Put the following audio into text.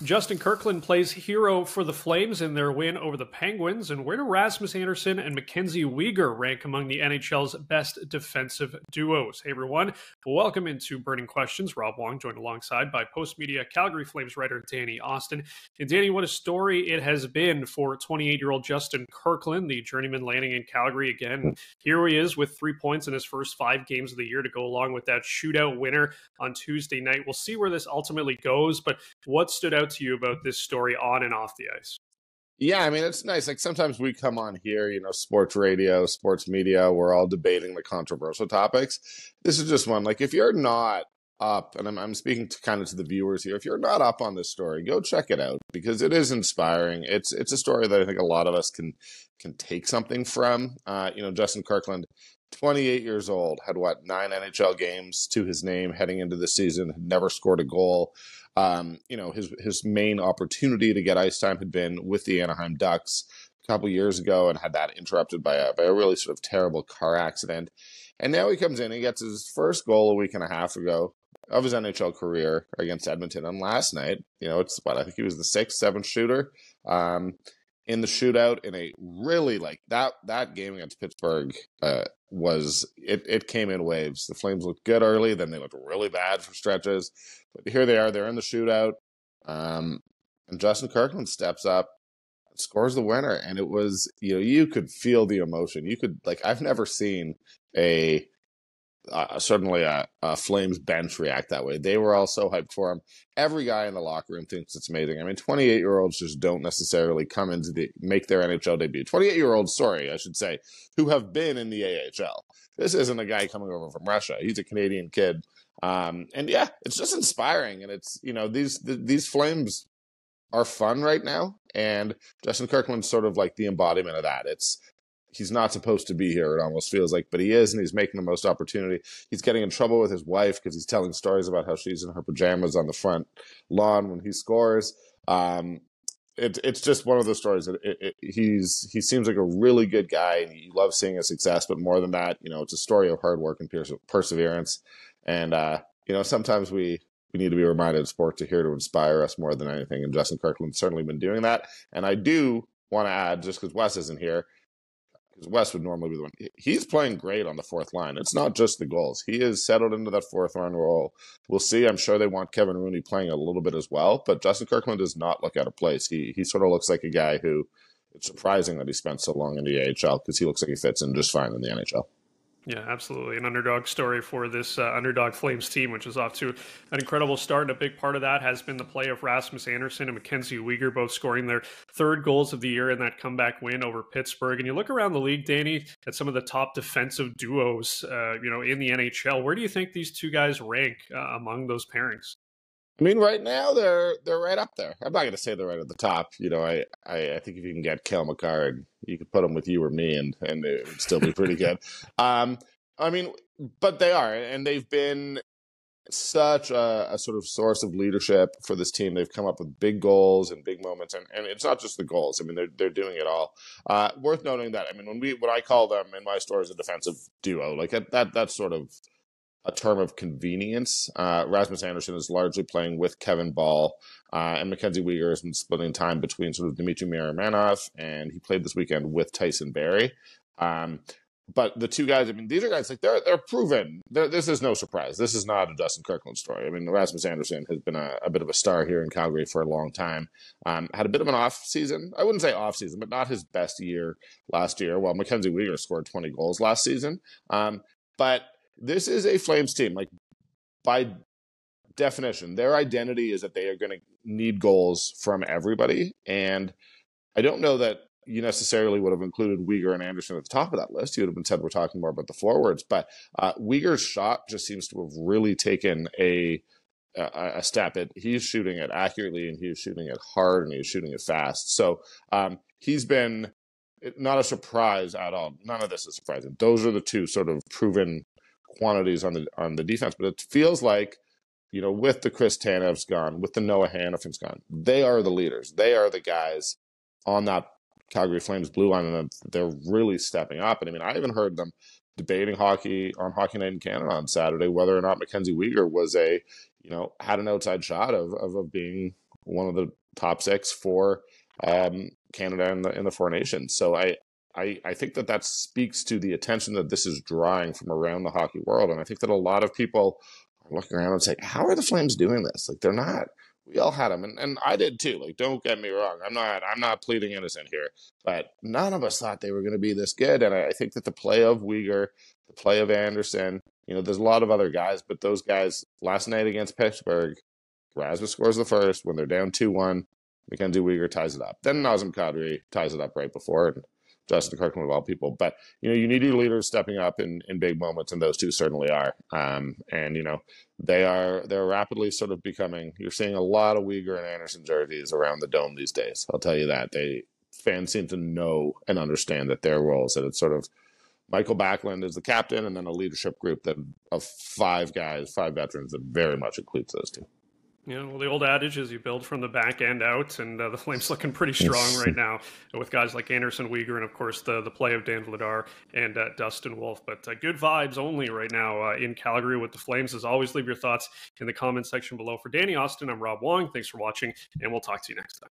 Justin Kirkland plays hero for the Flames in their win over the Penguins. And where do Rasmus Andersson and Mackenzie Weegar rank among the NHL's best defensive duos? Hey, everyone. Welcome into Burning Questions. Rob Wong joined alongside by Postmedia Calgary Flames writer Danny Austin. And Danny, what a story it has been for 28-year-old Justin Kirkland, the journeyman landing in Calgary again. Here he is with 3 points in his first 5 games of the year to go along with that shootout winner on Tuesday night. We'll see where this ultimately goes, but what stood out to you about this story on and off the ice? Yeah, I mean, it's nice. Like sometimes we come on here, sports radio, sports media, we're all debating the controversial topics. This is just one. Like if you're not up, and I'm speaking to the viewers here, if you're not up on this story, go check it out because it is inspiring. It's a story that I think a lot of us can take something from. Justin Kirkland, 28 years old, had 9 NHL games to his name heading into the season, had never scored a goal. His main opportunity to get ice time had been with the Anaheim Ducks a couple years ago and had that interrupted by a really sort of terrible car accident. And now he comes in, he gets his first goal a week and a half ago of his NHL career against Edmonton. And last night, I think he was the 6th, 7th shooter in the shootout in a really that game against Pittsburgh it came in waves. The Flames looked good early, then they looked really bad for stretches. But here they are, they're in the shootout. And Justin Kirkland steps up, scores the winner. And it was, you could feel the emotion. You could, I've never seen certainly a Flames bench react that way. They were all so hyped for him. Every guy in the locker room thinks it's amazing. I mean, 28-year-olds just don't necessarily come make their NHL debut. 28-year-olds, I should say, who have been in the AHL. This isn't a guy coming over from Russia. He's a Canadian kid. And yeah, it's just inspiring. And it's, these Flames are fun right now. And Justin Kirkland's sort of like the embodiment of that. He's not supposed to be here, it almost feels like, but he is, and he's making the most opportunity. He's getting in trouble with his wife because he's telling stories about how she's in her pajamas on the front lawn when he scores. It's just one of those stories that he seems like a really good guy, and you love seeing his success, but more than that, it's a story of hard work and perseverance. And, sometimes we need to be reminded of sports are here to inspire us more than anything, and Justin Kirkland's certainly been doing that. And I do want to add, just because Wes isn't here, because Wes would normally be the one. He's playing great on the fourth line. It's not just the goals. He is settled into that fourth line role. We'll see. I'm sure they want Kevin Rooney playing a little bit as well, but Justin Kirkland does not look out of place. He sort of looks like a guy who, it's surprising that he spent so long in the AHL because he looks like he fits in just fine in the NHL. Yeah, absolutely. An underdog story for this underdog Flames team, which is off to an incredible start. And a big part of that has been the play of Rasmus Andersson and Mackenzie Weegar, both scoring their 3rd goals of the year in that comeback win over Pittsburgh. And you look around the league, Danny, at some of the top defensive duos, in the NHL. Where do you think these two guys rank among those pairings? I mean, right now they're right up there. I'm not going to say they're right at the top. I think if you can get Cale Makar, you could put them with you or me, and it would still be pretty good. But they are, and they've been such a sort of source of leadership for this team. They've come up with big goals and big moments, and it's not just the goals. I mean, they're doing it all. Worth noting that, I mean, what I call them in my story is a defensive duo, like that's sort of a term of convenience. Rasmus Andersson is largely playing with Kevin Ball, and Mackenzie Weegar has been splitting time between sort of Dmitry Miromanov, and he played this weekend with Tyson Barrie. But the two guys, I mean, these are guys, they're proven. This is no surprise. This is not a Justin Kirkland story. I mean, Rasmus Andersson has been a bit of a star here in Calgary for a long time. Had a bit of an off season. I wouldn't say off season, but not his best year last year. Well, Mackenzie Weegar scored 20 goals last season. But this is a Flames team. Like, by definition, their identity is that they are going to need goals from everybody. And I don't know that you necessarily would have included Weegar and Andersson at the top of that list. You would have been said we're talking more about the forwards. But Weegar's shot just seems to have really taken a step. He's shooting it accurately, and he's shooting it hard, and he's shooting it fast. So he's been not a surprise at all. None of this is surprising. Those are the two sort of proven quantities on the defense, but it feels like, with the Chris Tanev's gone, with the Noah Hannafin's gone, they are the leaders. They are the guys on that Calgary Flames blue line, and they're really stepping up. And I mean, I even heard them debating hockey on Hockey Night in Canada on Saturday, whether or not Mackenzie Weegar was had an outside shot of being one of the top six for Canada in the Four Nations. So I think that speaks to the attention that this is drawing from around the hockey world. And I think that a lot of people are looking around and say, how are the Flames doing this? Like, they're not. We all had them, and I did too. Like, don't get me wrong. I'm not pleading innocent here, but none of us thought they were going to be this good. And I think that the play of Weegar, the play of Andersson, there's a lot of other guys, but those guys last night against Pittsburgh, Rasmus scores the first when they're down 2-1. Mackenzie Weegar ties it up. Then Nazem Kadri ties it up right before, and Justin Kirkland of all people. But, you need your leaders stepping up in big moments, and those two certainly are. They're rapidly sort of becoming, you're seeing a lot of Weegar and Andersson jerseys around the Dome these days. I'll tell you that. Fans seem to know and understand that their roles, that it's sort of Michael Backlund is the captain, and then a leadership group of 5 guys, 5 veterans that very much includes those two. Well, the old adage is you build from the back end out, and the Flames looking pretty strong right now with guys like Andersson, Weegar, and of course the play of Dan Vladar and Dustin Wolf. But good vibes only right now in Calgary with the Flames. As always, leave your thoughts in the comment section below. For Danny Austin, I'm Rob Wong. Thanks for watching, and we'll talk to you next time.